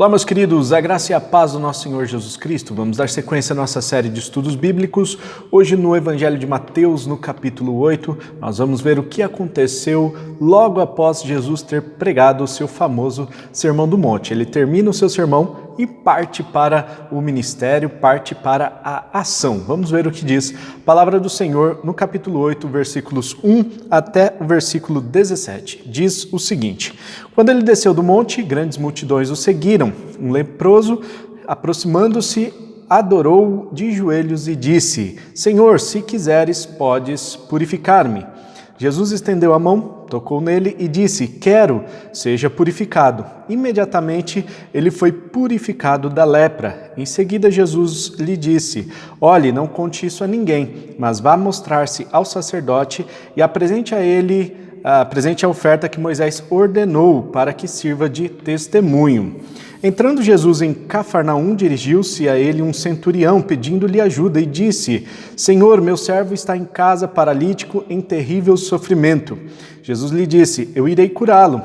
Olá, meus queridos, a graça e a paz do nosso Senhor Jesus Cristo. Vamos dar sequência à nossa série de estudos bíblicos. Hoje no Evangelho de Mateus, no capítulo 8, nós vamos ver o que aconteceu logo após Jesus ter pregado o seu famoso Sermão do Monte. Ele termina o seu sermão e parte para o ministério, parte para a ação. Vamos ver o que diz a palavra do Senhor no capítulo 8, versículos 1 até o versículo 17. Diz o seguinte: Quando ele desceu do monte, grandes multidões o seguiram. Um leproso, aproximando-se, adorou de joelhos e disse: Senhor, se quiseres, podes purificar-me. Jesus estendeu a mão, tocou nele e disse: Quero, seja purificado. Imediatamente ele foi purificado da lepra. Em seguida Jesus lhe disse: Olhe, não conte isso a ninguém, mas vá mostrar-se ao sacerdote e apresente a oferta que Moisés ordenou para que sirva de testemunho. Entrando Jesus em Cafarnaum, dirigiu-se a ele um centurião, pedindo-lhe ajuda, e disse: Senhor, meu servo está em casa, paralítico, em terrível sofrimento. Jesus lhe disse: Eu irei curá-lo.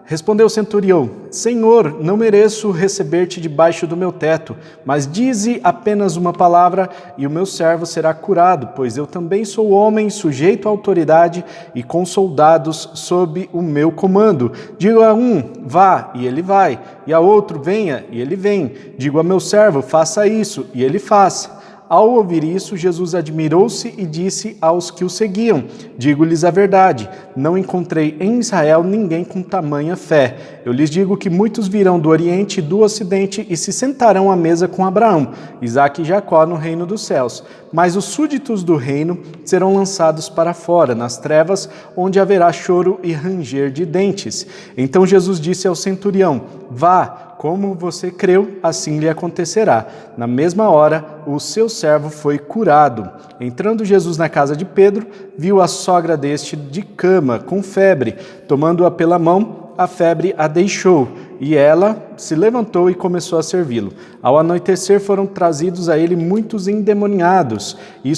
Respondeu o centurião: Senhor, não mereço receber-te debaixo do meu teto, mas dize apenas uma palavra e o meu servo será curado, pois eu também sou homem, sujeito à autoridade e com soldados sob o meu comando. Digo a um: vá, e ele vai, e a outro: venha, e ele vem. Digo a meu servo: faça isso, e ele faz. Ao ouvir isso, Jesus admirou-se e disse aos que o seguiam: Digo-lhes a verdade, não encontrei em Israel ninguém com tamanha fé. Eu lhes digo que muitos virão do Oriente e do Ocidente e se sentarão à mesa com Abraão, Isaque e Jacó no reino dos céus. Mas os súditos do reino serão lançados para fora, nas trevas, onde haverá choro e ranger de dentes. Então Jesus disse ao centurião: Vá, como você creu, assim lhe acontecerá. Na mesma hora, o seu servo foi curado. Entrando Jesus na casa de Pedro, viu a sogra deste de cama, com febre. Tomando-a pela mão, a febre a deixou, e ela se levantou e começou a servi-lo. Ao anoitecer foram trazidos a ele muitos endemoniados, e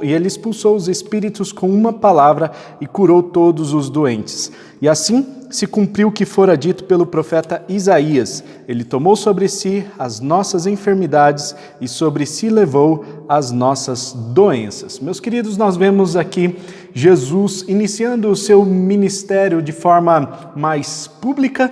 ele expulsou os espíritos com uma palavra e curou todos os doentes. E assim se cumpriu o que fora dito pelo profeta Isaías: Ele tomou sobre si as nossas enfermidades e sobre si levou as nossas doenças. Meus queridos, nós vemos aqui Jesus iniciando o seu ministério de forma mais pública,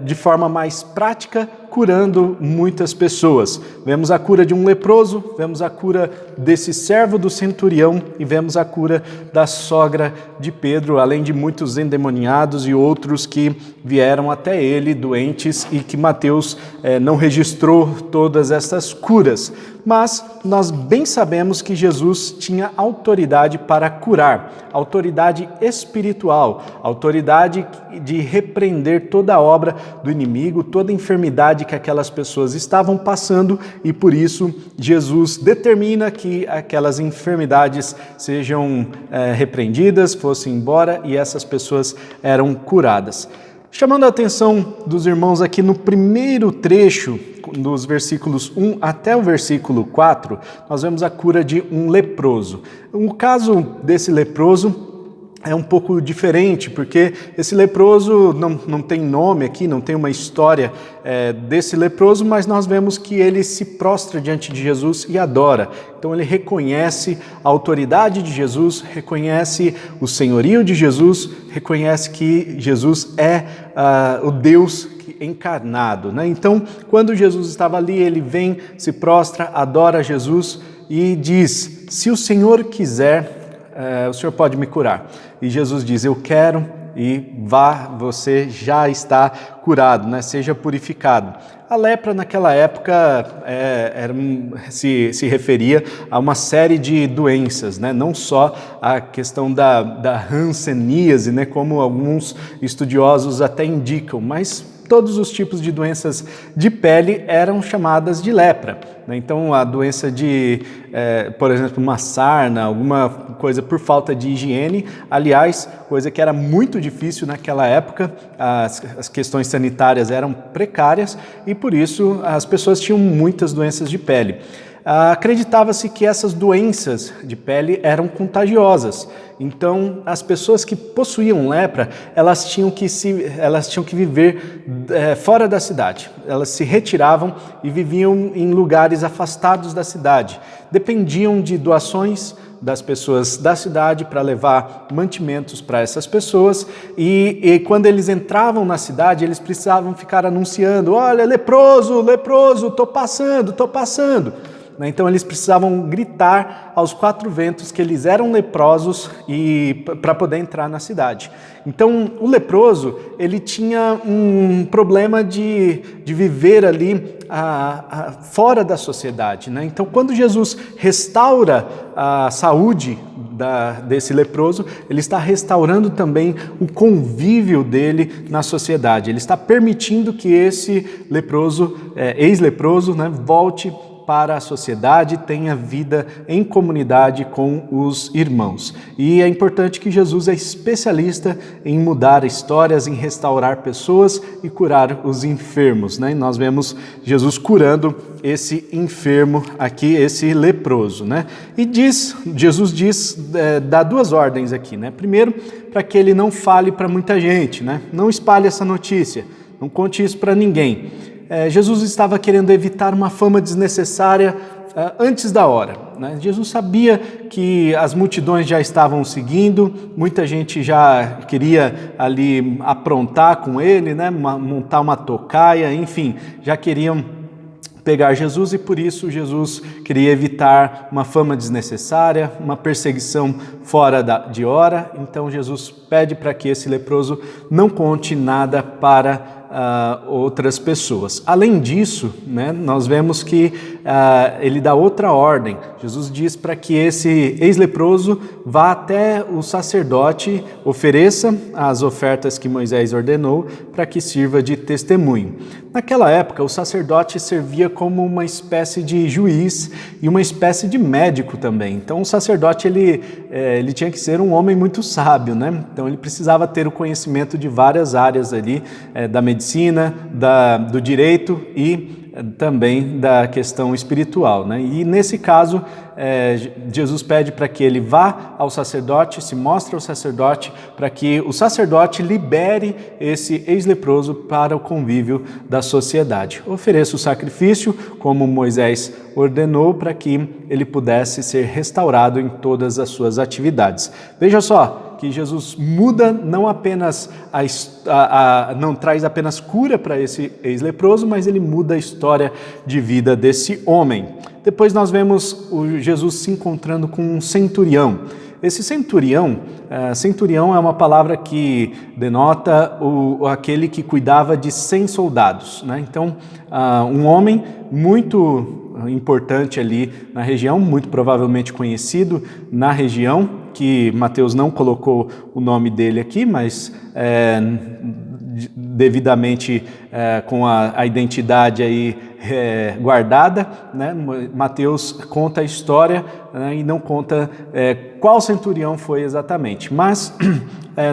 de forma mais prática, curando muitas pessoas. Vemos a cura de um leproso, vemos a cura desse servo do centurião e vemos a cura da sogra de Pedro, além de muitos endemoniados e outros que vieram até ele doentes e que Mateus não registrou todas essas curas. Mas nós bem sabemos que Jesus tinha autoridade para curar, autoridade espiritual, autoridade de repreender toda a obra do inimigo, toda a enfermidade que aquelas pessoas estavam passando, e por isso Jesus determina que aquelas enfermidades sejam repreendidas, fossem embora e essas pessoas eram curadas. Chamando a atenção dos irmãos aqui no primeiro trecho, dos versículos 1 até o versículo 4, nós vemos a cura de um leproso. O caso desse leproso é um pouco diferente, porque esse leproso não tem nome aqui, não tem uma história desse leproso, mas nós vemos que ele se prostra diante de Jesus e adora. Então ele reconhece a autoridade de Jesus, reconhece o senhorio de Jesus, reconhece que Jesus é o Deus encarnado, né? Então, quando Jesus estava ali, ele vem, se prostra, adora Jesus e diz: se o Senhor quiser, o Senhor pode me curar. E Jesus diz: eu quero, e vá, você já está curado, né? Seja purificado. A lepra naquela época se referia a uma série de doenças, né? Não só a questão da hanseníase, né? Como alguns estudiosos até indicam, mas todos os tipos de doenças de pele eram chamadas de lepra, né? Então, a doença de, por exemplo, uma sarna, alguma coisa por falta de higiene, aliás, coisa que era muito difícil naquela época, as questões sanitárias eram precárias e, por isso, as pessoas tinham muitas doenças de pele. acreditava-se que essas doenças de pele eram contagiosas. Então, as pessoas que possuíam lepra, elas tinham que viver fora da cidade. Elas se retiravam e viviam em lugares afastados da cidade. Dependiam de doações das pessoas da cidade para levar mantimentos para essas pessoas, e quando eles entravam na cidade, eles precisavam ficar anunciando: olha, leproso, leproso, estou passando. Então eles precisavam gritar aos quatro ventos que eles eram leprosos e para poder entrar na cidade. Então o leproso, ele tinha um problema de viver ali fora da sociedade, né? Então quando Jesus restaura a saúde desse leproso, ele está restaurando também o convívio dele na sociedade. Ele está permitindo que esse leproso, ex-leproso, né, volte para a sociedade, tenha vida em comunidade com os irmãos. E é importante que Jesus é especialista em mudar histórias, em restaurar pessoas e curar os enfermos, né? E nós vemos Jesus curando esse enfermo aqui, esse leproso, né? E Jesus dá duas ordens aqui, né? Primeiro, para que ele não fale para muita gente, né? Não espalhe essa notícia, não conte isso para ninguém. Jesus estava querendo evitar uma fama desnecessária antes da hora, né? Jesus sabia que as multidões já estavam seguindo, muita gente já queria ali aprontar com ele, né? Montar uma tocaia, enfim, já queriam pegar Jesus, e por isso Jesus queria evitar uma fama desnecessária, uma perseguição fora de hora. Então Jesus pede para que esse leproso não conte nada para outras pessoas. Além disso, né, nós vemos que ele dá outra ordem. Jesus diz para que esse ex-leproso vá até o sacerdote, ofereça as ofertas que Moisés ordenou para que sirva de testemunho. Naquela época, o sacerdote servia como uma espécie de juiz e uma espécie de médico também. Então, o sacerdote ele tinha que ser um homem muito sábio, né? Então, ele precisava ter o conhecimento de várias áreas ali, da medicina, do direito e também da questão espiritual, né? E nesse caso, Jesus pede para que ele vá ao sacerdote, se mostre ao sacerdote, para que o sacerdote libere esse ex-leproso para o convívio da sociedade. Ofereça o sacrifício, como Moisés ordenou, para que ele pudesse ser restaurado em todas as suas atividades. Veja só que Jesus muda, não apenas não traz apenas cura para esse ex-leproso, mas ele muda a história de vida desse homem. Depois nós vemos Jesus se encontrando com um centurião. Esse centurião é uma palavra que denota aquele que cuidava de 100 soldados, né? Então, um homem muito importante ali na região, muito provavelmente conhecido na região, que Mateus não colocou o nome dele aqui, mas devidamente com a identidade aí guardada, né? Mateus conta a história, né, e não conta qual centurião foi exatamente, mas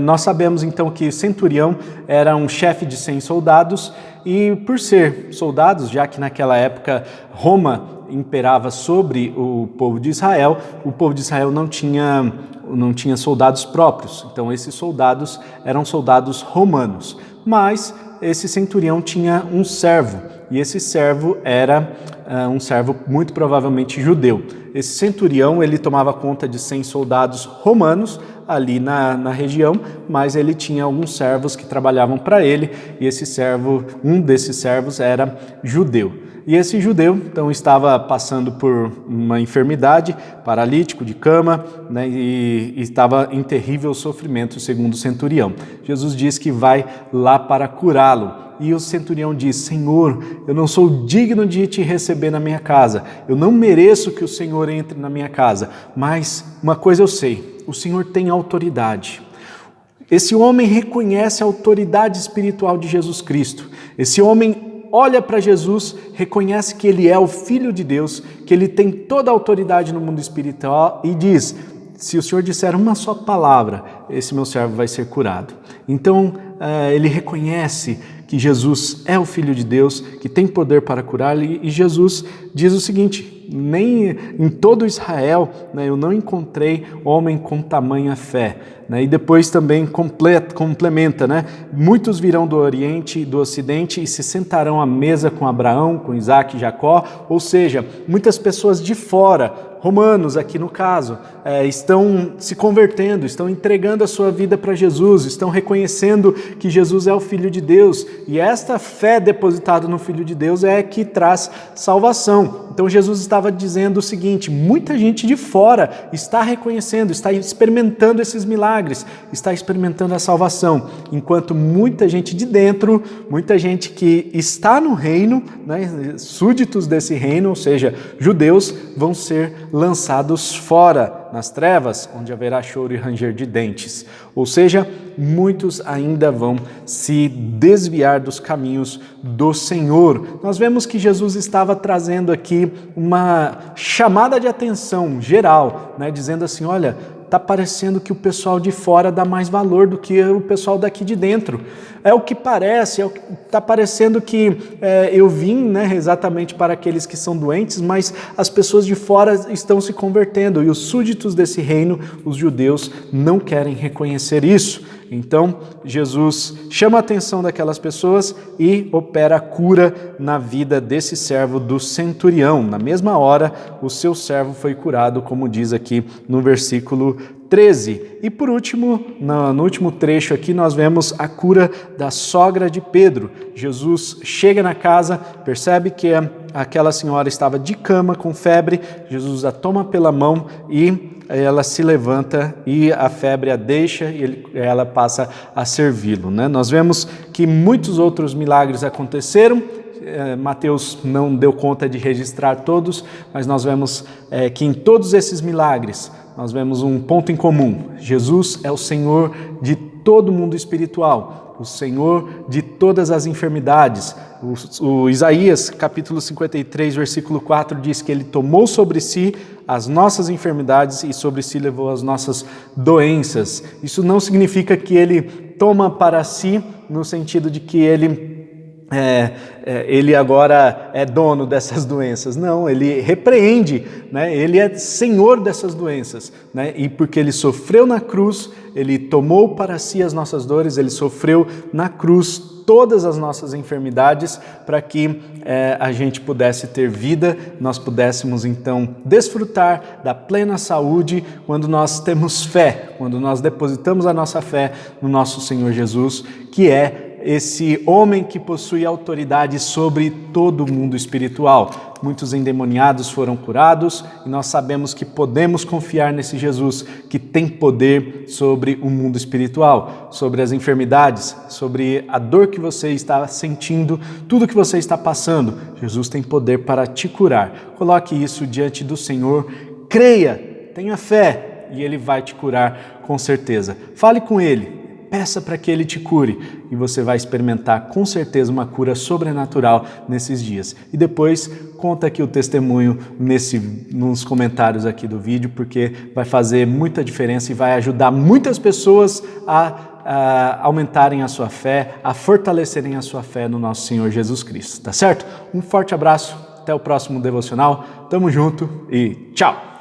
nós sabemos então que centurião era um chefe de 100 soldados, e por ser soldados, já que naquela época Roma imperava sobre o povo de Israel não tinha soldados próprios, então esses soldados eram soldados romanos, mas esse centurião tinha um servo, e esse servo era um servo muito provavelmente judeu. Esse centurião, ele tomava conta de 100 soldados romanos ali na região, mas ele tinha alguns servos que trabalhavam para ele, e um desses servos era judeu. E esse judeu, então, estava passando por uma enfermidade, paralítico, de cama, né, e estava em terrível sofrimento, segundo o centurião. Jesus diz que vai lá para curá-lo. E o centurião diz: Senhor, eu não sou digno de te receber na minha casa, eu não mereço que o Senhor entre na minha casa, mas uma coisa eu sei, o Senhor tem autoridade. Esse homem reconhece a autoridade espiritual de Jesus Cristo. Esse homem olha para Jesus, reconhece que ele é o Filho de Deus, que ele tem toda a autoridade no mundo espiritual e diz: se o Senhor disser uma só palavra, esse meu servo vai ser curado. Então, ele reconhece que Jesus é o Filho de Deus, que tem poder para curar, e Jesus diz o seguinte: nem em todo Israel, né, eu não encontrei homem com tamanha fé. Né? E depois também complementa, né? Muitos virão do Oriente e do Ocidente e se sentarão à mesa com Abraão, com Isaac e Jacó, ou seja, muitas pessoas de fora, romanos aqui no caso, estão se convertendo, estão entregando a sua vida para Jesus, estão reconhecendo que Jesus é o Filho de Deus, e esta fé depositada no Filho de Deus é que traz salvação. Então Jesus estava dizendo o seguinte: muita gente de fora está reconhecendo, está experimentando esses milagres, está experimentando a salvação, enquanto muita gente de dentro, muita gente que está no reino, né, súditos desse reino, ou seja, judeus, vão ser lançados fora, nas trevas, onde haverá choro e ranger de dentes. Ou seja, muitos ainda vão se desviar dos caminhos do Senhor. Nós vemos que Jesus estava trazendo aqui uma chamada de atenção geral, né, dizendo assim: olha, está parecendo que o pessoal de fora dá mais valor do que o pessoal daqui de dentro. É o que parece, está parecendo que eu vim, né, exatamente para aqueles que são doentes, mas as pessoas de fora estão se convertendo, e os súditos desse reino, os judeus, não querem reconhecer isso. Então, Jesus chama a atenção daquelas pessoas e opera a cura na vida desse servo do centurião. Na mesma hora, o seu servo foi curado, como diz aqui no versículo 13. E por último, no último trecho aqui, nós vemos a cura da sogra de Pedro. Jesus chega na casa, percebe que aquela senhora estava de cama com febre, Jesus a toma pela mão e ela se levanta e a febre a deixa e ela passa a servi-lo, né? Nós vemos que muitos outros milagres aconteceram. Mateus não deu conta de registrar todos, mas nós vemos que em todos esses milagres nós vemos um ponto em comum: Jesus é o Senhor de todo mundo espiritual, o Senhor de todas as enfermidades. O Isaías, capítulo 53, versículo 4, diz que ele tomou sobre si as nossas enfermidades e sobre si levou as nossas doenças. Isso não significa que ele toma para si, no sentido de que ele agora é dono dessas doenças. Não, ele repreende, né? Ele é senhor dessas doenças, né? E porque ele sofreu na cruz, ele tomou para si as nossas dores, ele sofreu na cruz todas as nossas enfermidades para que a gente pudesse ter vida, nós pudéssemos então desfrutar da plena saúde quando nós temos fé, quando nós depositamos a nossa fé no nosso Senhor Jesus, que é esse homem que possui autoridade sobre todo o mundo espiritual. Muitos endemoniados foram curados e nós sabemos que podemos confiar nesse Jesus que tem poder sobre o mundo espiritual, sobre as enfermidades, sobre a dor que você está sentindo, tudo que você está passando. Jesus tem poder para te curar. Coloque isso diante do Senhor, creia, tenha fé e Ele vai te curar com certeza. Fale com Ele. Peça para que Ele te cure e você vai experimentar com certeza uma cura sobrenatural nesses dias. E depois conta aqui o testemunho nos comentários aqui do vídeo, porque vai fazer muita diferença e vai ajudar muitas pessoas a aumentarem a sua fé, a fortalecerem a sua fé no nosso Senhor Jesus Cristo, tá certo? Um forte abraço, até o próximo devocional, tamo junto e tchau!